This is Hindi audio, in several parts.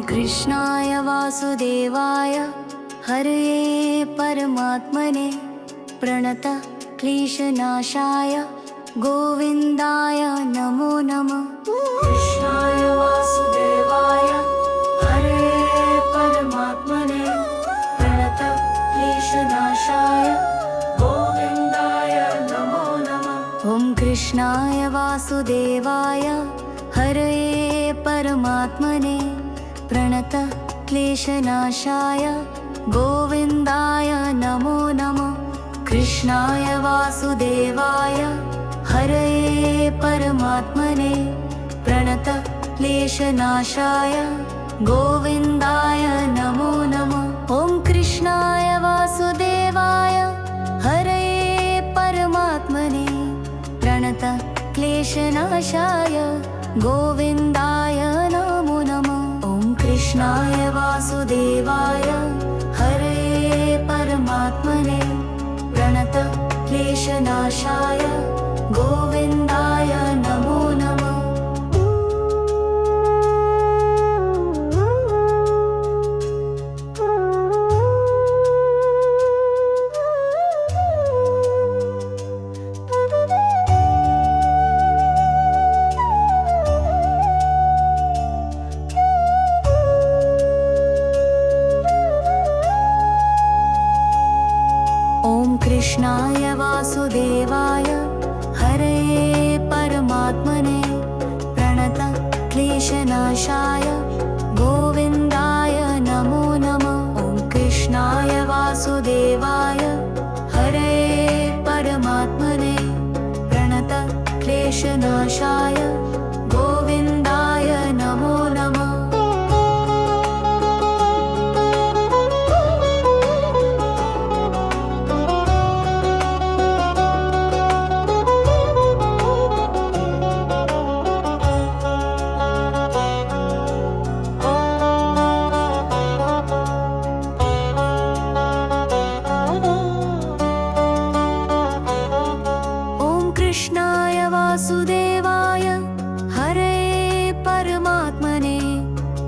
कृष्णाय वासुदेवाय हरये परमात्मने प्रणत क्लेशनाशाय गोविन्दाय नमो नमः। कृष्णाय वासुदेवाय हरये परमात्मने प्रणत क्लेशनाशाय गोविन्दाय नमो नमः। ॐ कृष्णाय वासुदेवाय हरये परमात्मने प्रणत क्लेशनाशाय गोविन्दाय नमो नमः। कृष्णाय वासुदेवाय हरये परमात्मने प्रणत क्लेशनाशाय गोविन्दाय नमो नमः। ॐ कृष्णाय वासुदेवाय हरये परमात्मने प्रणत क्लेशनाशाय गोविन्दाय नमो नमः। ॐ कृष्णाय वासुदेवाय हरये परमात्मने प्रणत क्लेशनाशाय गोविन्दाय नमो नमः। कृष्णाय वासुदेवाय हरये परमात्मने प्रणत क्लेशनाशाय गोविन्दाय नमो नमः। ॐ कृष्णाय वासुदेवाय हरये परमात्मने प्रणत क्लेशनाशाय गोविन्दाय नमो नमः। कृष्णाय वासुदेवाय हरये परमात्मने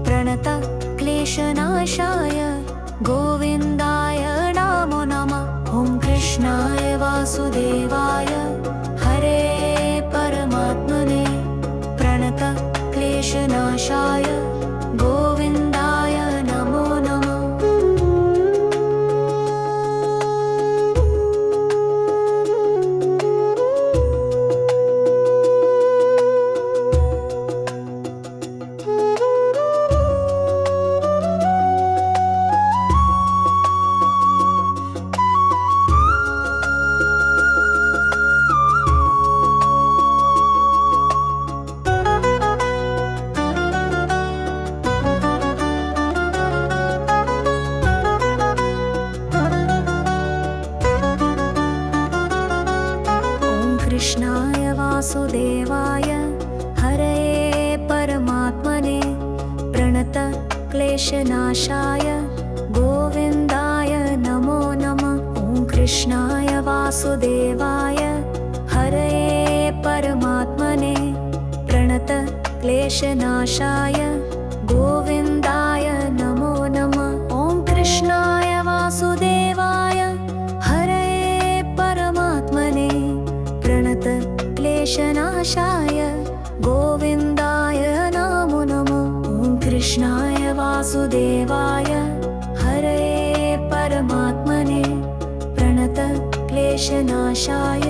प्रणत क्लेशनाशाय गोविन्दाय नमो नमः। ॐ कृष्णाय वासुदेवाय हरये परमात्मने प्रणत क्लेशनाशाय गोविन्दाय नमो नमः। कृष्णाय वासुदेवाय हरये परमात्मने प्रणत क्लेशनाशाय गोविन्दाय नमो नमः। ॐ कृष्णाय वासुदेवाय हरये परमात्मने प्रणत क्लेशनाशाय गोविन्दाय नमो नमः। ॐ कृष्णाय वासुदेवाय हरये परमात्मने प्रणत क्लेशनाशाय गोविन्दाय नमो नमः। ॐ कृष्णाय वासुदेवाय हरये परमात्मने प्रणत क्लेशनाशाय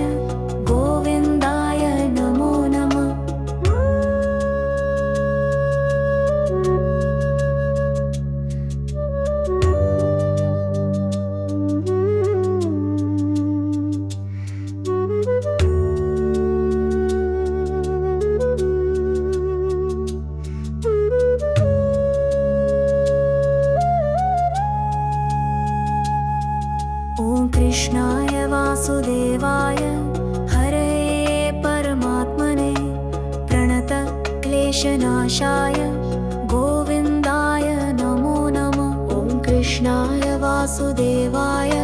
गोविन्दाय नमो नमः। कृष्णाय वासुदेवाय हरये परमात्मने प्रणत क्लेशनाशाय गोविन्दाय नमो नमः। ॐ कृष्णाय वासुदेवाय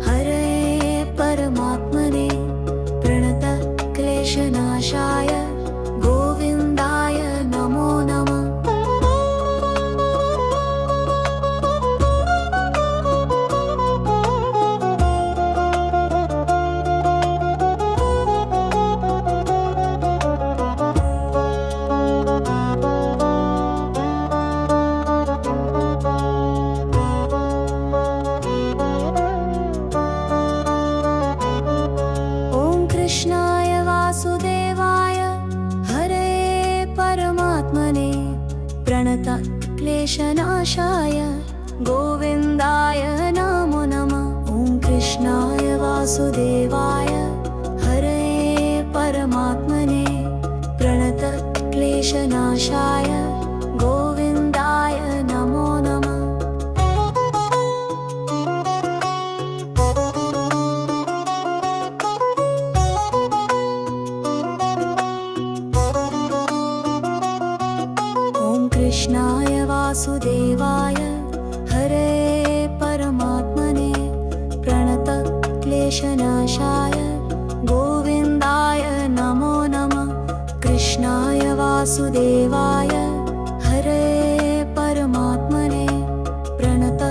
हरये परमात्मने प्रणत क्लेशनाशाय गोविन्दाय नमो नमः। परमात्मने प्रणत क्लेशनाशाय गोविन्दाय नमो नमः। ॐ कृष्णाय वासुदेवाय हरये परमात्मने प्रणत क्लेशनाशाय गोविन्दाय नमो नमः। ॐ कृष्णाय वासुदेवाय हरये परमात्मने प्रणत क्लेशनाशाय गोविन्दाय नमो नमः। कृष्णाय वासुदेवाय हरये परमात्मने प्रणत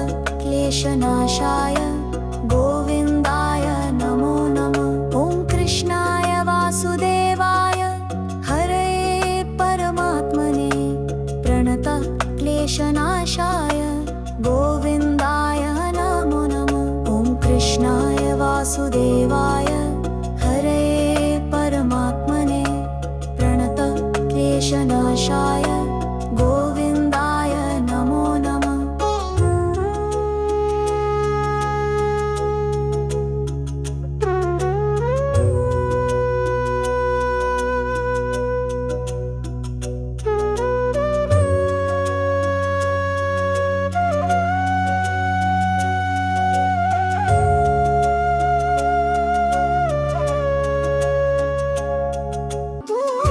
क्लेशनाशाय गोविन्दाय नमो नमः। ॐ कृष्णाय वासुदेवाय हरये परमात्मने प्रणत क्लेशनाशाय गोविन्दाय नमो नमः। ॐ कृष्णाय वासुदेवाय हरये परमात्मने प्रणत क्लेशनाशाय गोविन्दाय नमो नमः।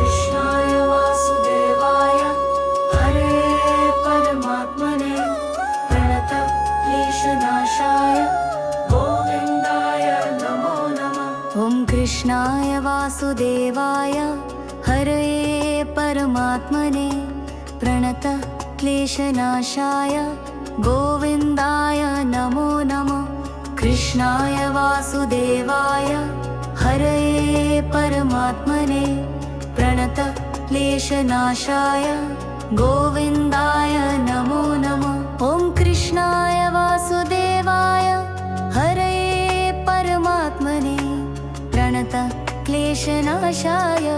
कृष्णाय वासुदेवाय हरये परमात्मने प्रणत क्लेशनाशाय गोविन्दाय नमो नमः। ॐ कृष्णाय वासुदेवाय हरये परमात्मने प्रणत क्लेशनाशाय गोविन्दाय नमो नमः। कृष्णाय वासुदेवाय हरये परमात्मने प्रणत क्लेशनाशाय गोविन्दाय नमो नमः। ॐ कृष्णाय वासुदेवाय हरये परमात्मने प्रणत क्लेशनाशाय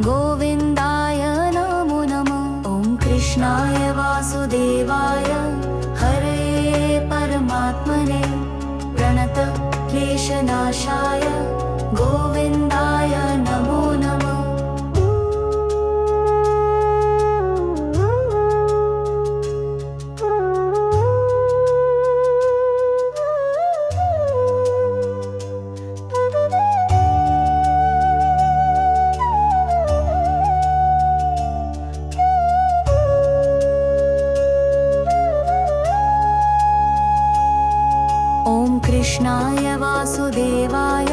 गोविन्दाय नमो नमः। ॐ कृष्णाय वासुदेवाय हरये परमात्मने प्रणत क्लेशनाशाय गोविन्दाय नमो नमः। ॐ कृष्णाय वासुदेवाय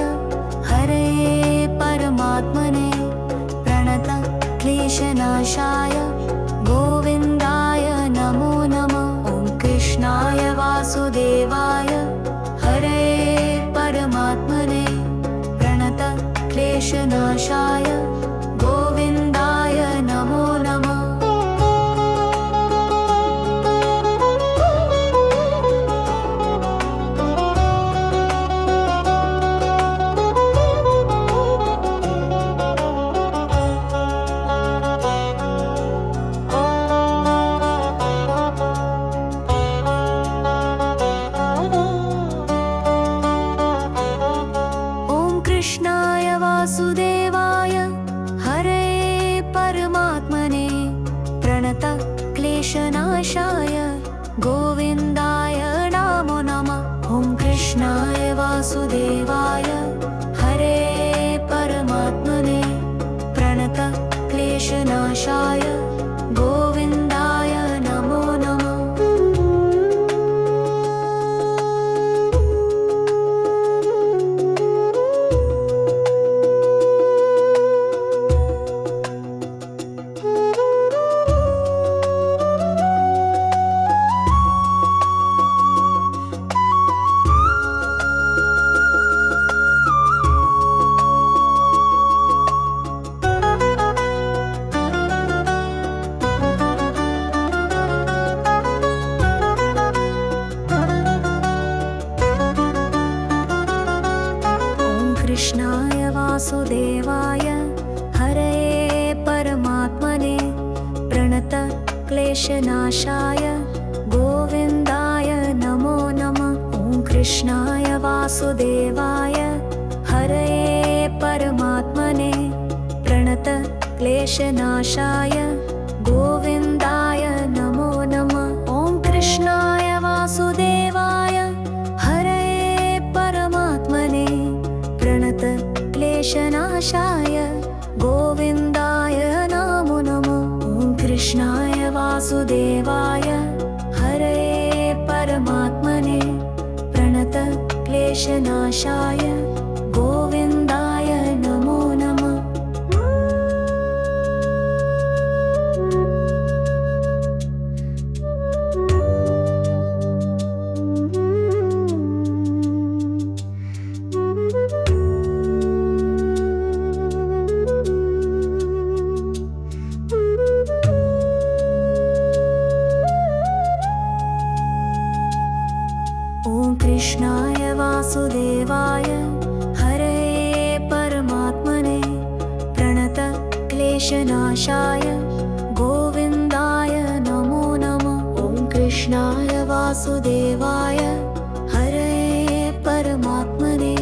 हरये परमात्मने प्रणत क्लेशनाशाय गोविन्दाय नमो नमः। ॐ कृष्णाय वासुदेवाय हरये परमात्मने प्रणत क्लेशनाशाय गोविन्दाय नमो नमः। ॐ कृष्णाय वासुदेवाय हरये परमात्मने प्रणत क्लेशनाशाय गोविन्दाय नमो नमः। ॐ कृष्णाय वासुदेवाय हरये परमात्मने प्रणत क्लेशनाशाय गोविन्दाय नमो नमः। क्लेशनाशाय गोविन्दाय नमो नमः। ॐ कृष्णाय वासुदेवाय हरये परमात्मने प्रणत क्लेशनाशाय गोविन्दाय नमो नमः। ॐ कृष्णाय वासुदेवाय हरये परमात्मने प्रणत क्लेशनाशाय गोविन्दाय नमो नमः। ॐ कृष्णाय वासुदेवाय हरये परमात्मने प्रणत क्लेशनाशाय गोविन्दाय नमो नमः। ॐ कृष्णाय वासुदेवाय हरये परमात्मने प्रणत क्लेशनाशाय गोविन्दाय नमो नमः। ॐ कृष्णाय वासुदेवाय हरये परमात्मने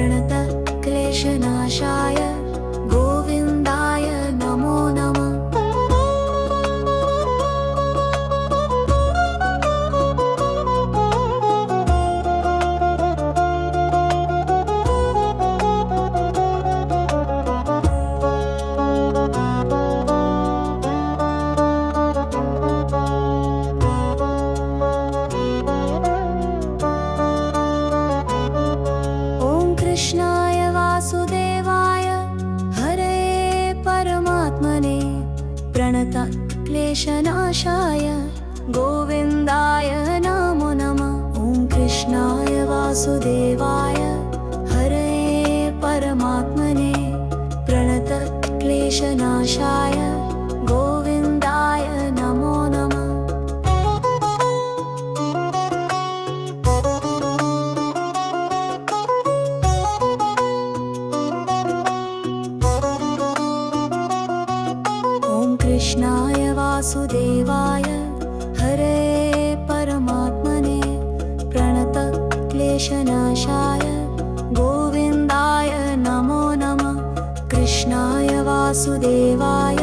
प्रणत क्लेशनाशाय गोविन्दाय नमो नमः। कृष्णाय वासुदेवाय हरये परमात्मने प्रणत क्लेशनाशाय गोविन्दाय नमो नमः। ॐ कृष्णाय वासुदेवाय हरये परमात्मने प्रणत क्लेशनाशाय गोविन्दाय नमो नमः। कृष्णाय वासुदेवाय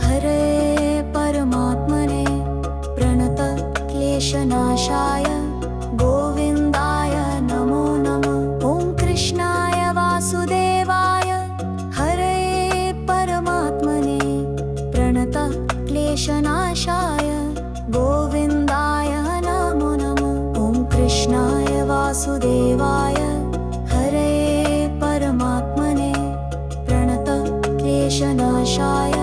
हरये परमात्मने प्रणत क्लेशनाशाय गोविन्दाय नमो नमः। कृष्णाय वासुदेवाय हरये परमात्मने प्रणत क्लेशनाशाय गोविन्दाय नमो नमः। ॐ कृष्णाय वासुदेवाय हरये परमात्मने प्रणत क्लेशनाशाय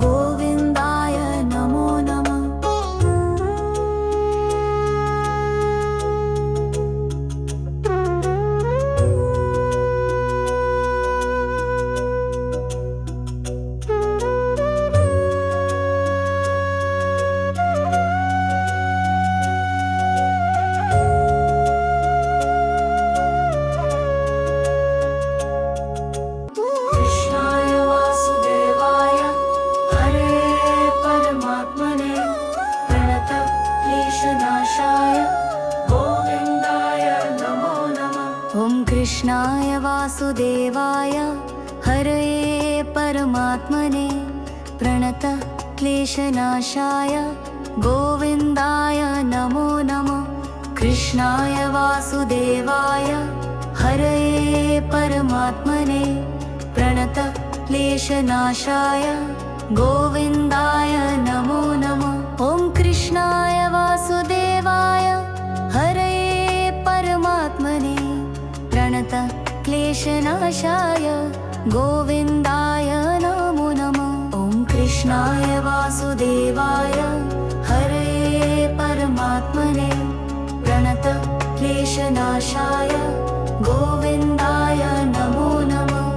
गोविन्दाय नमो नमः। ॐ कृष्णाय वासुदेवाय हरये परमात्मने प्रणत क्लेशनाशाय गोविन्दाय नमो नमः। कृष्णाय वासुदेवाय हरये परमात्मने प्रणत क्लेशनाशाय गोविन्दाय नमो नमः। कृष्णाय वासुदेवाय हरये परमात्मने प्रणत क्लेशनाशाय गोविन्दाय नमो नमः। ॐ कृष्णाय वासुदेवाय हरये परमात्मने प्रणत क्लेशनाशाय गोविन्दाय नमो नमः। ॐ कृष्णाय वासुदेवाय हरये परमात्मने प्रणत क्लेशनाशाय गोविन्दाय नमो नमः।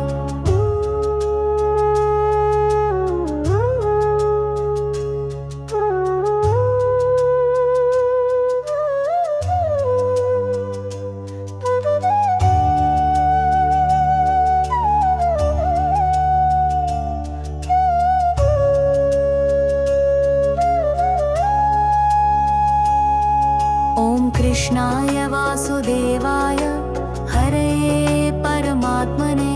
कृष्णाय वासुदेवाय हरये परमात्मने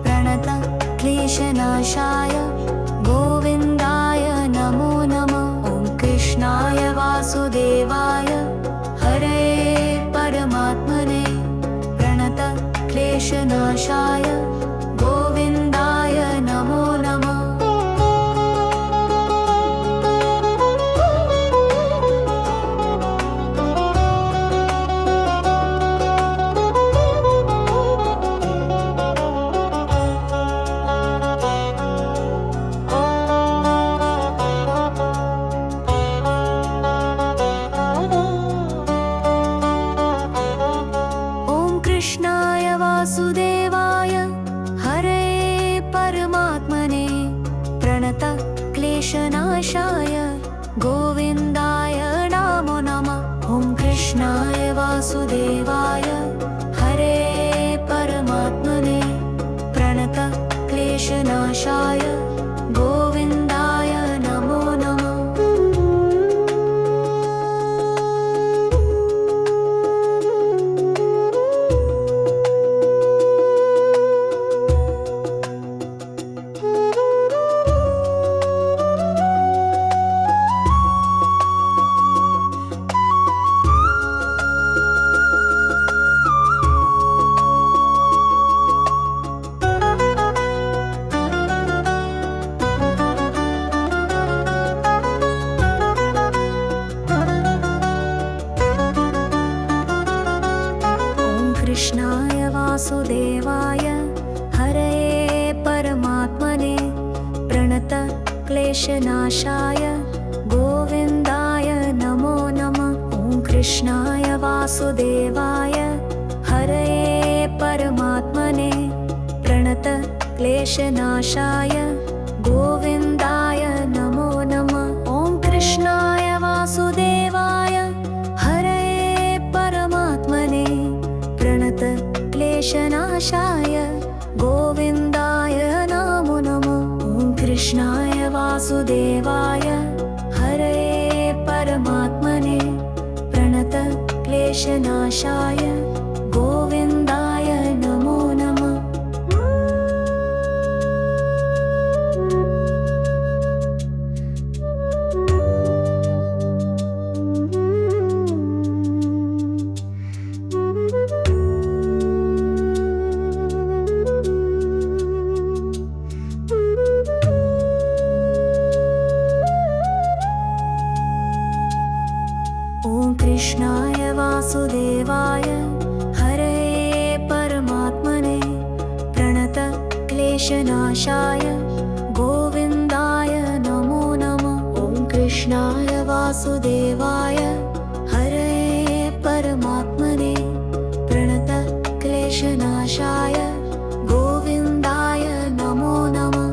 प्रणत क्लेशनाशाय गोविन्दाय नमो नमः। ॐ कृष्णाय वासुदेवाय हरये परमात्मने प्रणत क्लेशनाशाय गोविन्दाय नमो नमः। कृष्णाय वासुदेवाय हरये परमात्मने प्रणत क्लेशनाशाय गोविन्दाय नमो नमः। ॐ कृष्णाय वासुदेवाय हरये परमात्मने प्रणत क्लेशनाशाय गोविन्दाय नमो नमः। कृष्णाय वासुदेवाय हरये परमात्मने प्रणत क्लेशनाशाय गोविन्दाय नमो नमः। ॐ कृष्णाय वासुदेवाय हरये परमात्मने प्रणत क्लेशनाशाय गोविन्दाय नमो नमः। ॐ कृष्णाय वासुदेवाय हरये परमात्मने प्रणत क्लेशनाशाय गोविन्दाय नमो नमः। ॐ कृष्णाय वासुदेवाय हरये परमात्मने प्रणत क्लेशनाशाय गोविन्दाय नमो नमः। ॐ कृष्णाय वासुदेवाय हरये परमात्मने प्रणत क्लेशनाशाय गोविन्दाय नमो नमः। ॐ कृष्णाय वासुदेवाय हरये परमात्मने प्रणत क्लेशनाशाय गोविन्दाय नमो नमः।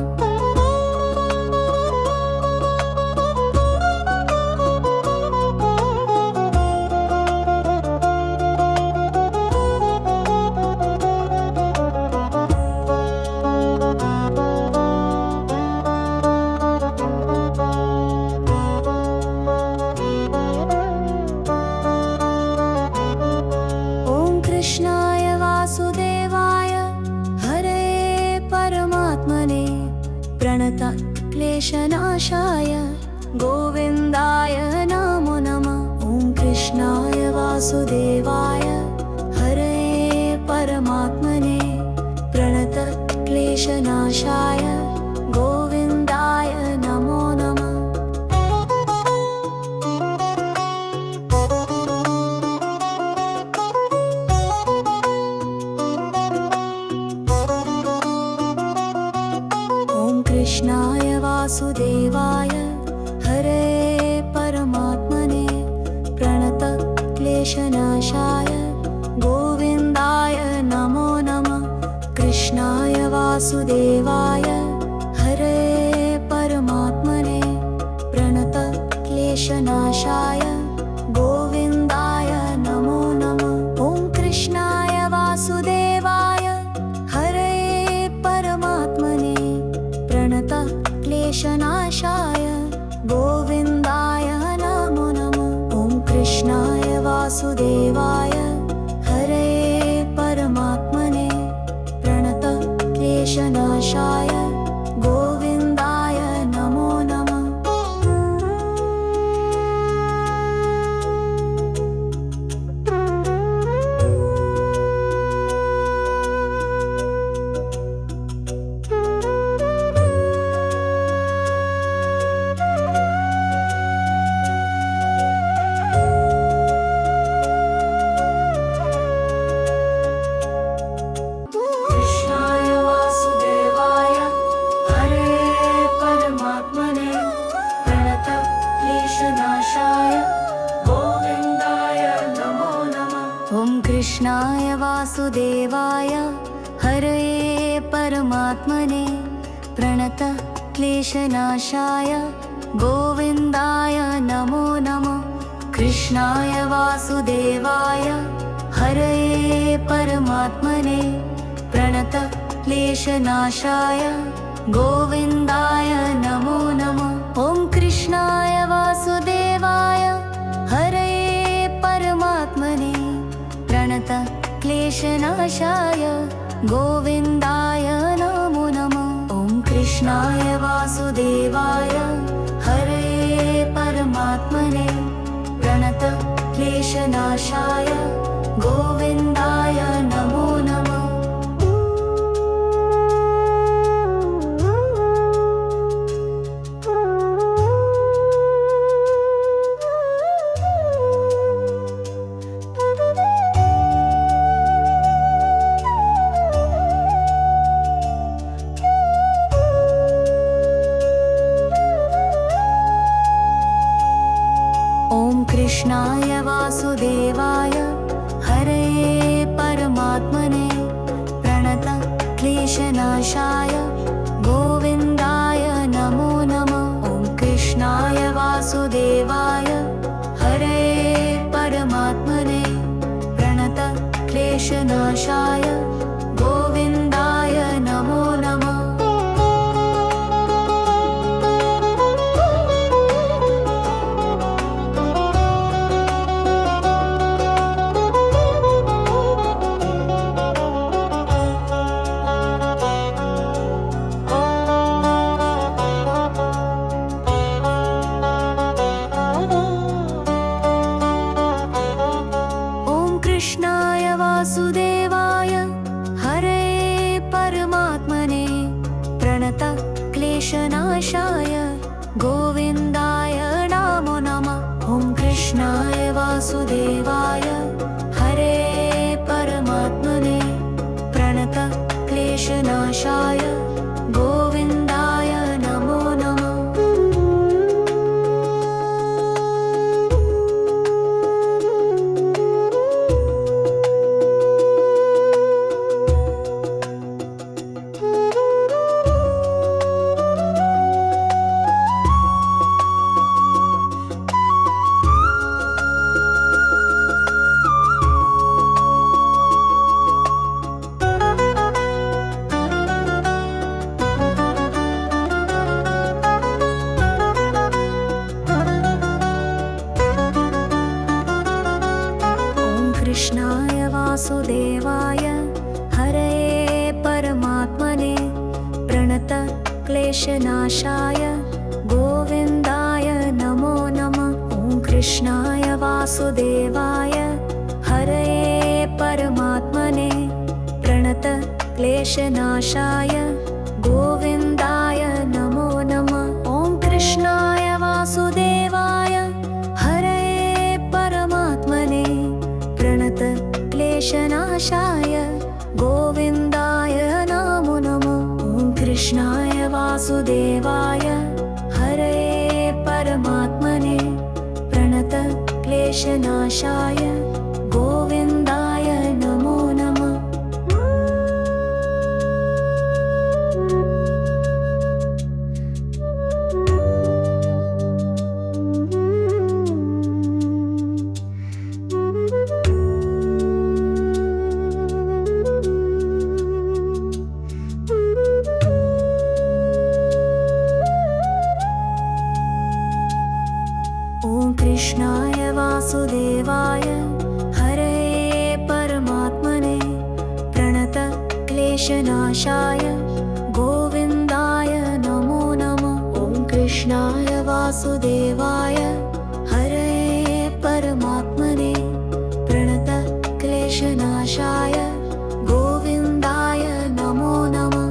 कृष्णाय वासुदेवाय हरये परमात्मने प्रणत क्लेशनाशाय गोविन्दाय नमो नमः। ॐ कृष्णाय वासुदेवाय हरये परमात्मने प्रणत क्लेशनाशाय गोविन्दाय नमो नमः। कृष्णाय वासुदेवाय हरये परमात्मने प्रणत क्लेशनाशाय गोविन्दाय नमो नमः। कृष्णाय वासुदेवाय हरये परमात्मने प्रणत क्लेशनाशाय गोविन्दाय नमो नमः। ॐ कृष्णाय वासुदेवाय हरये परमात्मने प्रणत क्लेशनाशाय गोविन्दाय नमो नमः। ॐ कृष्णाय वासुदेवाय वासुदेवाय हरये परमात्मने प्रणत क्लेशनाशाय गोविन्दाय नमो नमः कृष्णाय वासुदेवाय हरये परमात्मने प्रणत क्लेशनाशाय गोविन्दाय नमो नमः ॐ कृष्णाय वासुदेवाय हरये परमात्मने प्रणत क्लेशनाशाय गोविन्दाय नमो नमः ॐ कृष्णाय वासुदेवाय हरये परमात्मने प्रणत क्लेशनाशाय गोविन्दाय नमो नमः कृष्णाय वासुदेवाय हरये परमात्मने प्रणत क्लेशनाशाय गोविन्दाय नमो नमः ॐ कृष्णाय वासुदेवाय हरये परमात्मने प्रणत क्लेशनाशाय गोविन्दाय नमो नमः कृष्णाय वासुदेवाय हरये परमात्मने प्रणत क्लेशनाशाय गोविन्दाय नमो नमः ॐ कृष्णाय वासुदेवाय हरये परमात्मने प्रणत क्लेशनाशाय गोविन्दाय नमो नमः कृष्णाय वासुदेवाय हरये परमात्मने प्रणत क्लेशनाशाय गोविन्दाय नमो नमः ॐ कृष्णाय वासुदेवाय हरये परमात्मने प्रणत क्लेशनाशाय गोविन्दाय नमो नमः ॐ कृष्णाय वासुदेवाय हरये परमात्मने प्रणत क्लेशनाशाय गोविन्दाय नमो नमः ॐ कृष्णाय वासुदेवाय हरये परमात्मने प्रणत क्लेशनाशाय गोविन्दाय नमो नमः ॐ कृष्णाय वासुदेवाय हरये परमात्मने प्रणत क्लेशनाशाय गोविन्दाय नमो नमः ॐ कृष्णाय वासुदेवाय हरये परमात्मने प्रणत क्लेशनाशाय गोविन्दाय नमो नमः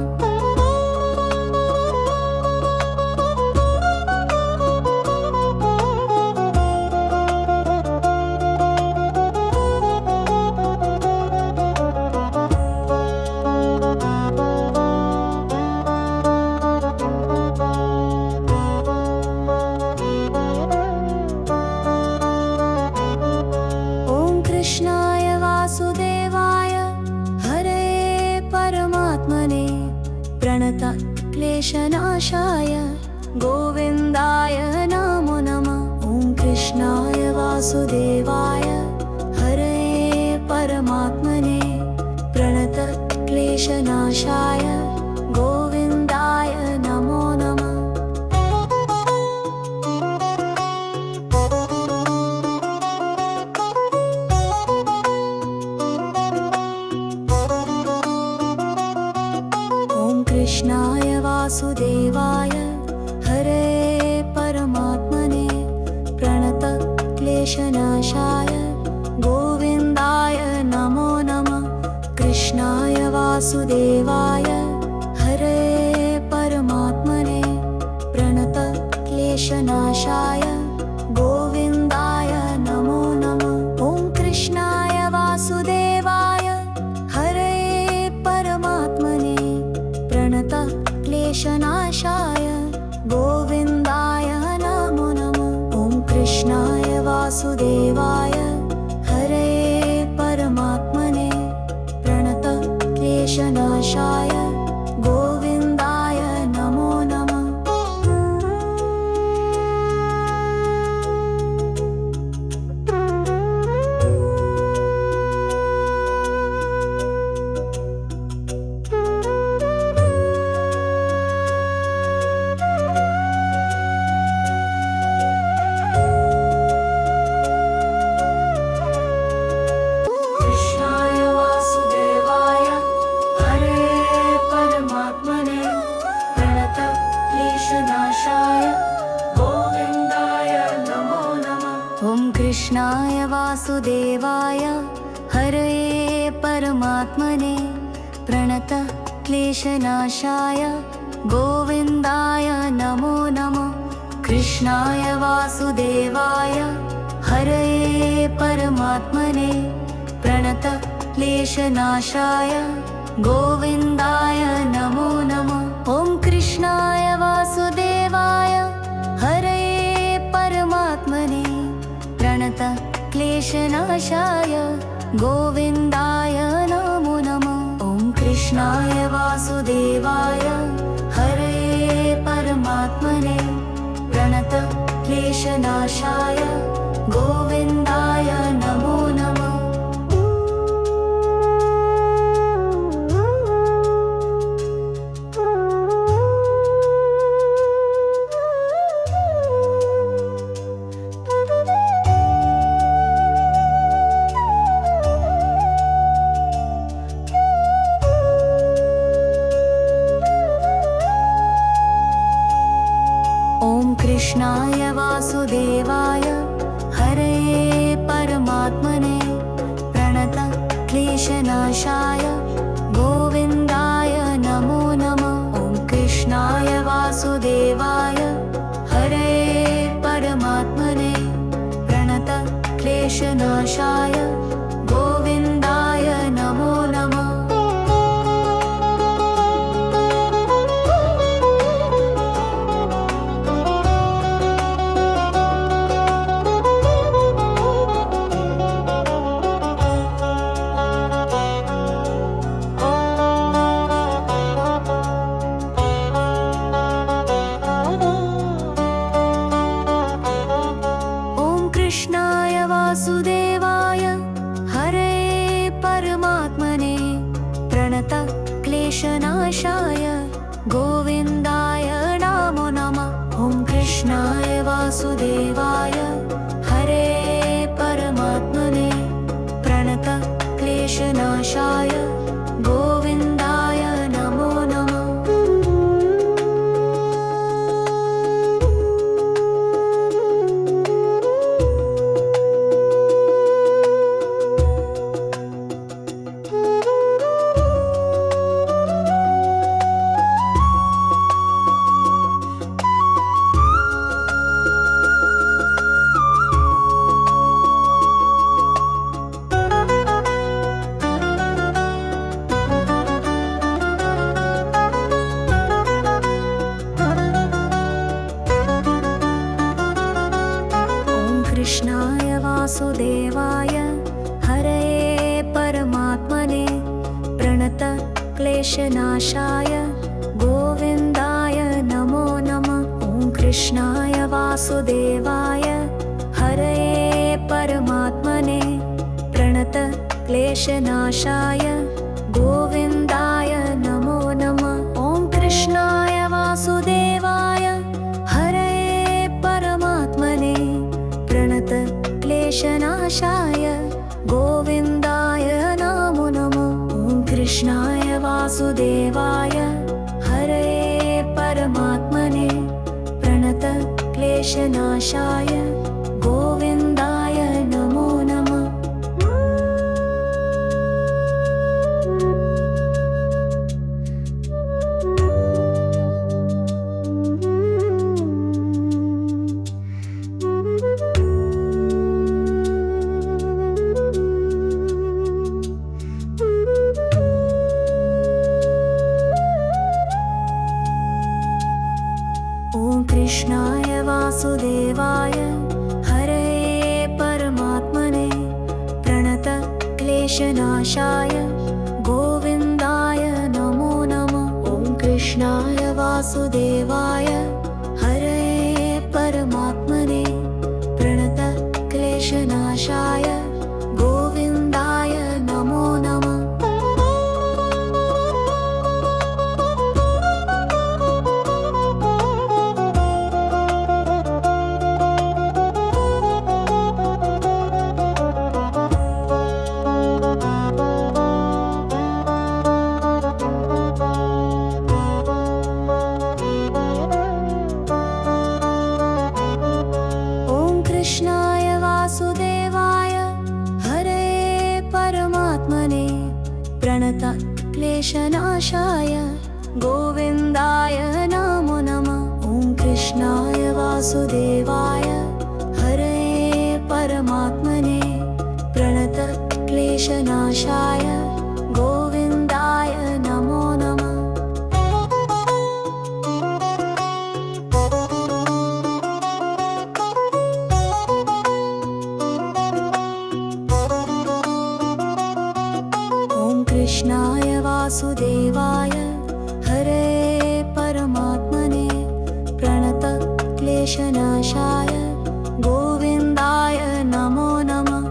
कृष्णाय वासुदेवाय वासुदेवाय हरे परमात्मने प्रणतक्लेशनाशाय गोविन्दाय नमो नमः। ॐ कृष्णाय वासुदेवाय हरे परमात्मने प्रणतक्लेशनाशाय गोविन्दाय नमो नमः। कृष्णाय वासुदेवाय हरे परमात्मने प्रणतक्लेशनाशाय गोविन्दाय नमो नमः। ॐ कृष्णाय वासुदेवाय हरे परमात्मने प्रणतक्लेशनाशाय गोविन्दाय नमो नमः। ॐ कृष्णाय वासुदेवाय हरे परमात्मने प्रणतक्लेशनाशाय गोविन्दाय नमो नमः। कृष्णाय वासुदेवाय हरे परमात्मने प्रणतक्लेशनाशाय गोविन्दाय नमो नमः। ॐ कृष्णाय वासुदेवाय हरे परमात्मने प्रणतक्लेशनाशाय गोविन्दाय नमो नमः। कृष्णाय वासुदेवाय हरे परमात्मने प्रणतक्लेशनाशाय गोविन्दाय नमो नमः। ॐ कृष्णाय वासुदेवाय हरे परमात्मने प्रणतक्लेशनाशाय गोविन्दाय नमो नमः। ॐ कृष्णाय वासुदेवाय हरे परमात्मने प्रणतक्लेशनाशाय गोविन्दाय नमो नमः। ॐ कृष्णाय वासुदेवाय हरे परमात्मने प्रणतक्लेशनाशाय गोविन्दाय नमो नमः। ॐ कृष्णाय वासुदेवाय हरे परमात्मने प्रणतक्लेशनाशाय गोविन्दाय नमो नमः। कृष्णाय वासुदेवाय हरे परमात्मने प्रणतक्लेशनाशाय गोविन्दाय नमो नमः। ॐ कृष्णाय वासुदेवाय हरे परमात्मने प्रणतक्लेशनाशाय गोविन्दाय नमो नमः। कृष्णाय वासुदेवाय हरे परमात्मने प्रणतक्लेशनाशाय गोविन्दाय नमो नमः। ॐ कृष्णाय वासुदेवाय हरे क्लेशनाशाय गोविन्दाय नमो नमः। ॐ कृष्णाय वासुदेवाय हरये परमात्मने प्रणत क्लेशनाशाय गोविन्दाय नमो नमः। ॐ कृष्णाय वासुदेवाय हरये परमात्मने प्रणत क्लेशनाशाय गोविन्दाय नमो नमः। ॐ कृष्णाय वासुदेवाय हरये परमात्मने प्रणत क्लेशनाशाय गोविन्दाय नमो नमः। ॐ कृष्णाय वासुदेवाय हरये परमात्मने प्रणत क्लेशनाशाय गोविन्दाय नमो नमः। कृष्णाय वासुदेवाय हरये परमात्मने प्रणत क्लेशनाशाय गोविन्दाय नमो नमः। ॐ कृष्णाय वासुदेवाय हरये परमात्मने प्रणत क्लेशनाशाय गोविन्दाय नमो नमः।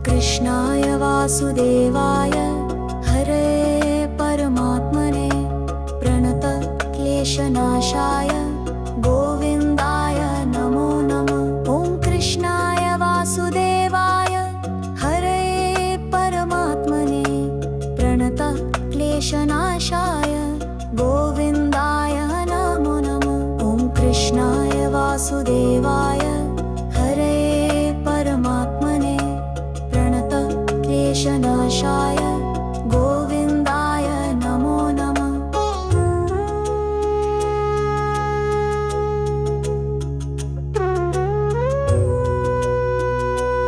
कृष्णाय वासुदेवाय हरये परमात्मने प्रणत क्लेशनाशाय गोविन्दाय नमो नमः। कृष्णाय वासुदेवाय हरये परमात्मने प्रणत क्लेशनाशाय गोविन्दाय नमो नमः। ॐ कृष्णाय वासुदेवाय हरये परमात्मने प्रणत क्लेशनाशाय गोविन्दाय नमो नमः। ॐ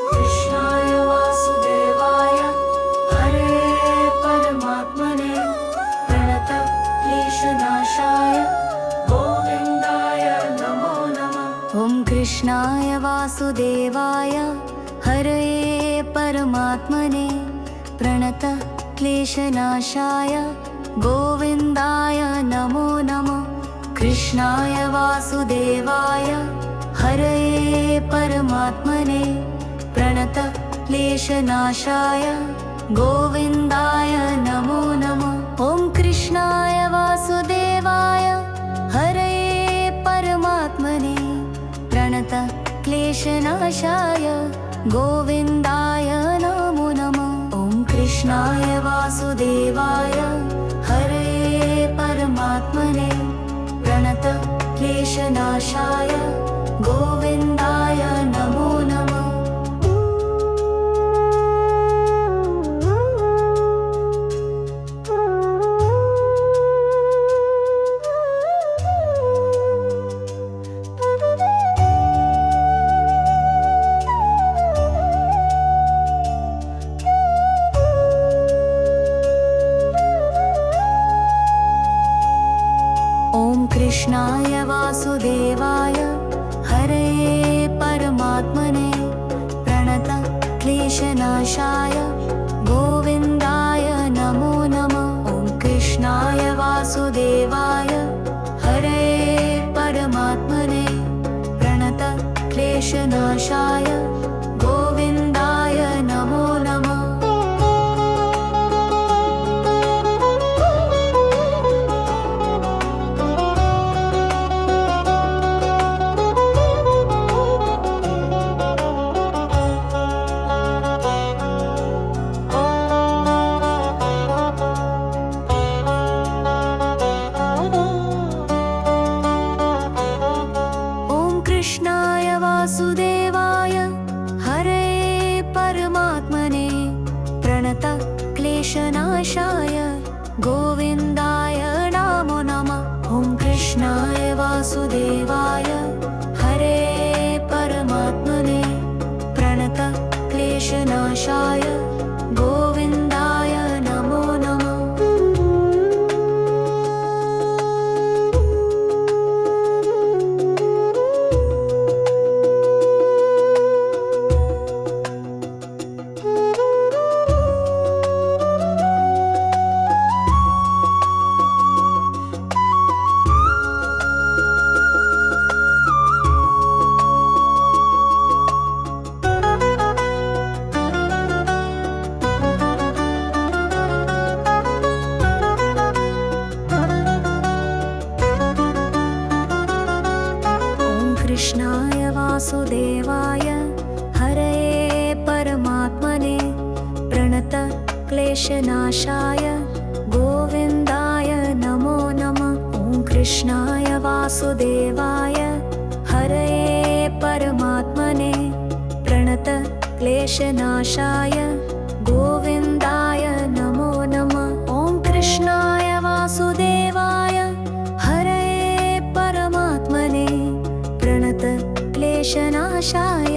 कृष्णाय वासुदेवाय हरये परमात्मने प्रणत क्लेशनाशाय गोविन्दाय नमो नमः। कृष्णाय वासुदेवाय हरये परमात्मने प्रणत क्लेशनाशाय गोविन्दाय नमो नमः। कृष्णाय वासुदेवाय हरये परमात्मने प्रणत क्लेशनाशाय गोविन्दाय नमो नमः। ॐ कृष्णाय वासुदेवाय हरये परमात्मने प्रणत क्लेशनाशाय गोविन्दाय नमो नमः। ॐ कृष्णाय वासुदेवाय हरये परमात्मने प्रणत क्लेशनाशाय गोविन्दाय नमो नमः। कृष्णाय वासुदेवाय हरये परमात्मने प्रणत क्लेशनाशाय क्लेशनाशाय गोविन्दाय नमो नमः। ॐ कृष्णाय वासुदेवाय हरे परमात्मने प्रणतक्लेशनाशाय गोविन्दाय नमो नमः। कृष्णाय वासुदेवाय हरे परमात्मने प्रणतक्लेशनाशाय गोविन्दाय नमो नमः। ॐ कृष्णाय वासुदेवाय हरे परमात्मने प्रणतक्लेशनाशाय गोविन्दाय नमो नमः। कृष्णाय वासुदेवाय हरे परमात्मने प्रणतक्लेशनाशाय गोविन्दाय नमो नमः। ॐ कृष्णाय वासुदेवाय हरे परमात्मने प्रणतक्लेशनाशाय गोविन्दाय नमो नमः। ॐ कृष्णाय वासुदेवाय हरे परमात्मने प्रणतक्लेशनाशाय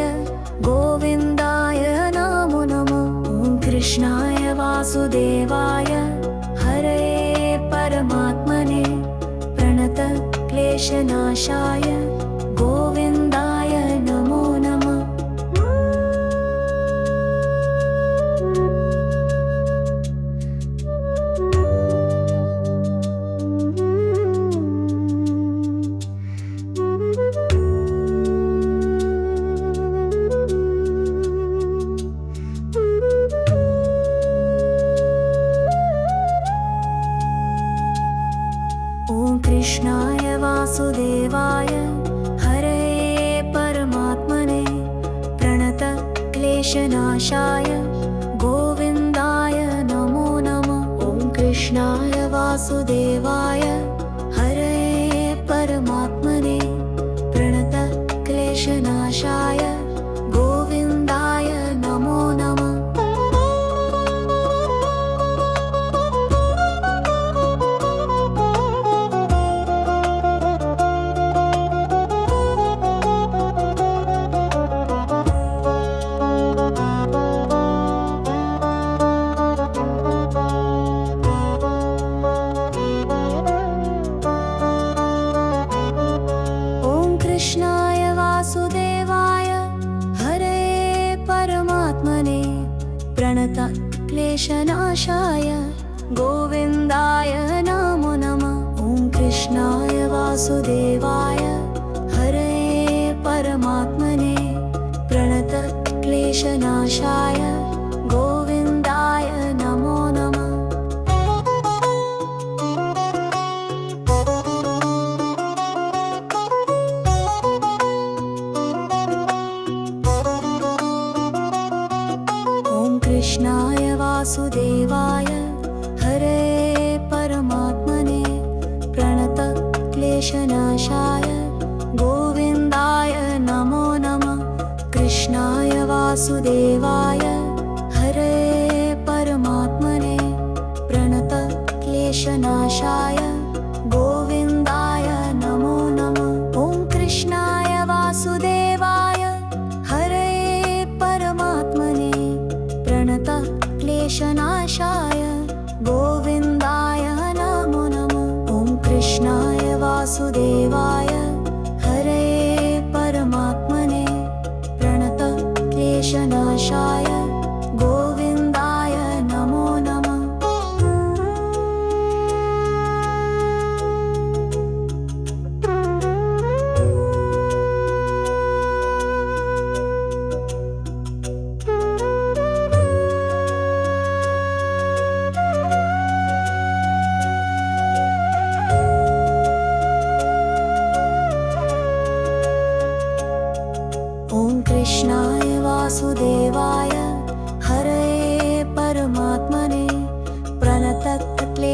गोविन्दाय नमो नमः। ॐ कृष्णाय वासुदेवाय हरे परमात्मने प्रणतक्लेशनाशाय गोविन्दाय नमो नमः। ॐ कृष्णाय वासुदेवाय हरे परमात्मने प्रणतक्लेशनाशाय गोविन्दाय नमो नमः। ॐ कृष्णाय वासुदेवाय हरे परमात्मने प्रणतक्लेशनाशाय गोविन्दाय नमो नमः। कृष्णाय वासुदेवाय हरे परमात्मने प्रणतक्लेशनाशाय गोविन्दाय नमो नमः। ॐ कृष्णाय वासुदेवाय हरे परमात्मने प्रणतक्लेशनाशाय गोविन्दाय नमो नमः। कृष्णाय वासुदेवाय हरे परमात्मने प्रणतक्लेशनाशाय गोविन्दाय नमो नमः। कृष्णाय वासुदेवाय हरे परमात्मने प्रणतक्लेशनाशाय गोविन्दाय नमो नमः। ॐ कृष्णाय वासुदेवाय हरे परमात्मने प्रणतक्लेशनाशाय गोविन्दाय नमो नमः। ॐ कृष्णाय वासुदेवाय हरे परमात्मने प्रणतक्लेशनाशाय कृष्णाय वासुदेवाय हरये परमात्मने प्रणतक्लेशनाशाय